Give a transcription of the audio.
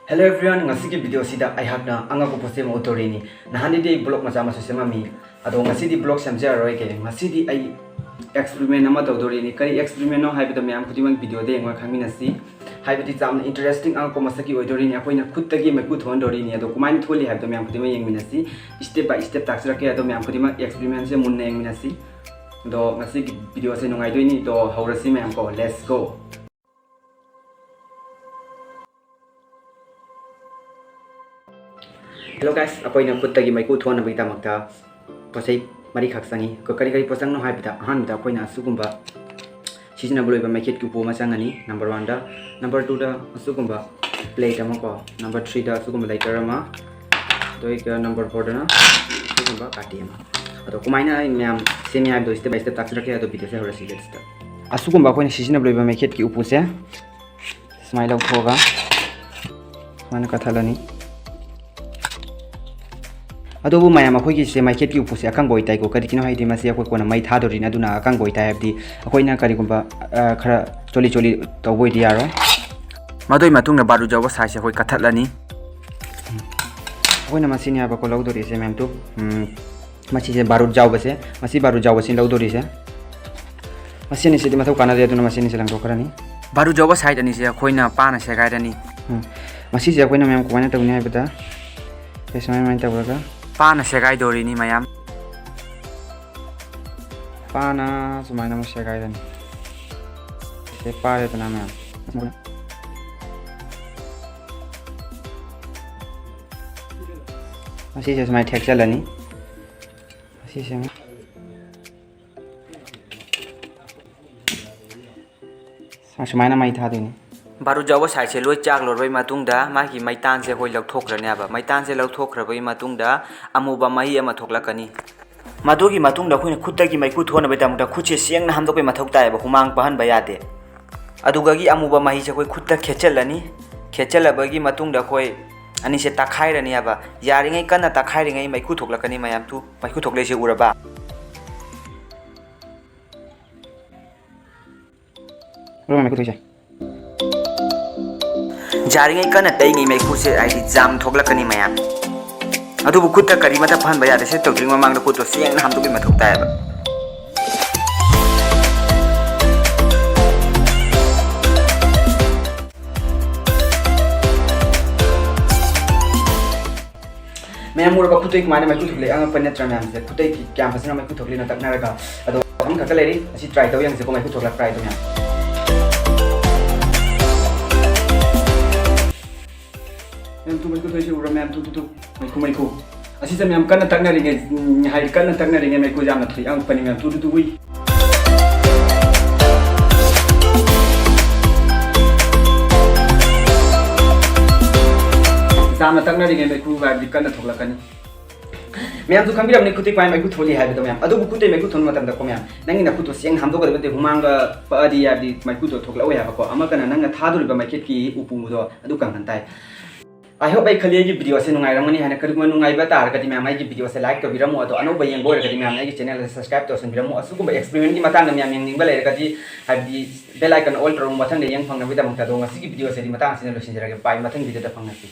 Hello everyone, ngasi ki video sida I have na anga ko poste mo autori ni nahani di blog ma sama sema mi ado ngasi di blog samja roi ke ngasi di ai experiment nama tawdori ni kari experiment no haibida myam khudimang video de ngwa khangmina si haibidi jam interesting anga ko masaki oidori ni akoina khutta gi mai ku thon dori ni ado kumain tholi haibida myam khudimang yengmina si step by step taksra ke ado myam khudimang experiment se munna yengmina si do ngasi ki video se nungai doi ni do haurasi myam ko let's go. Hello guys, aku ini aku tadi maiku tuan nabi tamakta posai mari khaksangi ko kari posang no haibita han bita aku ini asugumba season boleh bermaket kupu masangani number 1 da number 2 da asugumba plate amako number 3 da asugumba lighter ama doi ke number 4 da na asugumba kati ama atau kumaina myam semi haib do step by step taksra ke ado video se horasi let's start asugumba aku ini season boleh bermaket ki upu se smile out hoga mana kathalani adobu mayam akhoi se market ki upuse akang goi tai ko kadi kino haidi masi akoi kona mai thadori na duna akang goi tai abdi akoi na kari gumba khara choli tawboi di yaro madoi matung na baru jawa sai se akoi kathatlani akoi na masi ni aba ko lawdori se mem tu masi se baru jaw base masi baru jaw sin lawdori se masi ni se di mathau kana de duna masi ni se lang rokarani baru jawa sai ani se akoi na pa na se gai dani masi se akoi na mem ko mana tawni hai bata esmai mai tawraga Pana segai dori ni mayam. Pana sumai nama segai dan. Separe itu nama. Masih saya semai texture lah ni. Masih saya. Sumai nama itu ada ni. Baru jawa sai se loi chak lorbai matung da ma ki maitan se hoi lok thokrane aba maitan se lok thokrabai matung da amuba mai ama thoklakani madogi matung da khoina khutta gi mai ku thona bai tamda khuche siang na hamdok bai mathok tai ba humang pahan ba yade aduga gi amuba mai se khoi khutta khechelani khechelabagi matung da khoi ani se takhairani aba yaringai kana takhairingai mai ku thoklakani mayam tu mai ku thoklei se uraba ro mai ku thoi jaringai kana taingi mai khuse ai jam thoklakani mayam adu bu khutta kari mata phan baya de se to dring mamang da ko to siang na ham to bi mathok tai ba mayam mur ba khutoi kumane mai ku thokle anga panatra mayam se khutoi ki kyam phasna mai ku thokle na tak na raga adu am ka leri asi try taw yang se ko mai ku thokla try to mayam tu mai ku thoi se ura mayam tu mai ku asi se mayam kana takna ringe hai kana takna ringe mai ku jam na thoi ang pani mayam tu wi jam na takna ringe mai ku ba di kana thokla kani mayam tu khambiram ni kutai pai mai ku tholi hai ba mayam adu bu kutai mai ku thon matam da ko mayam nangi na ku to siang ham do ga de humang ga pa adi ya di mai ku to thokla oi ha ba ko ama kana nang na thaduri ba mai ket ki upu mu do adu kang hantai I hope I khali gi video se nungai ramani hana kari nungai ba tar ka di myam ai gi video se like to biramu ado anu ba yeng boy ka di myam ai gi channel se subscribe to sen biramu asu ko experiment gi matang na myam yeng ning ba le ka di habi bell icon all tro mathang de yeng phang na bi da mang ta do ngasi gi video se di matang sin lo sin jara ge pai mathang video da phang na si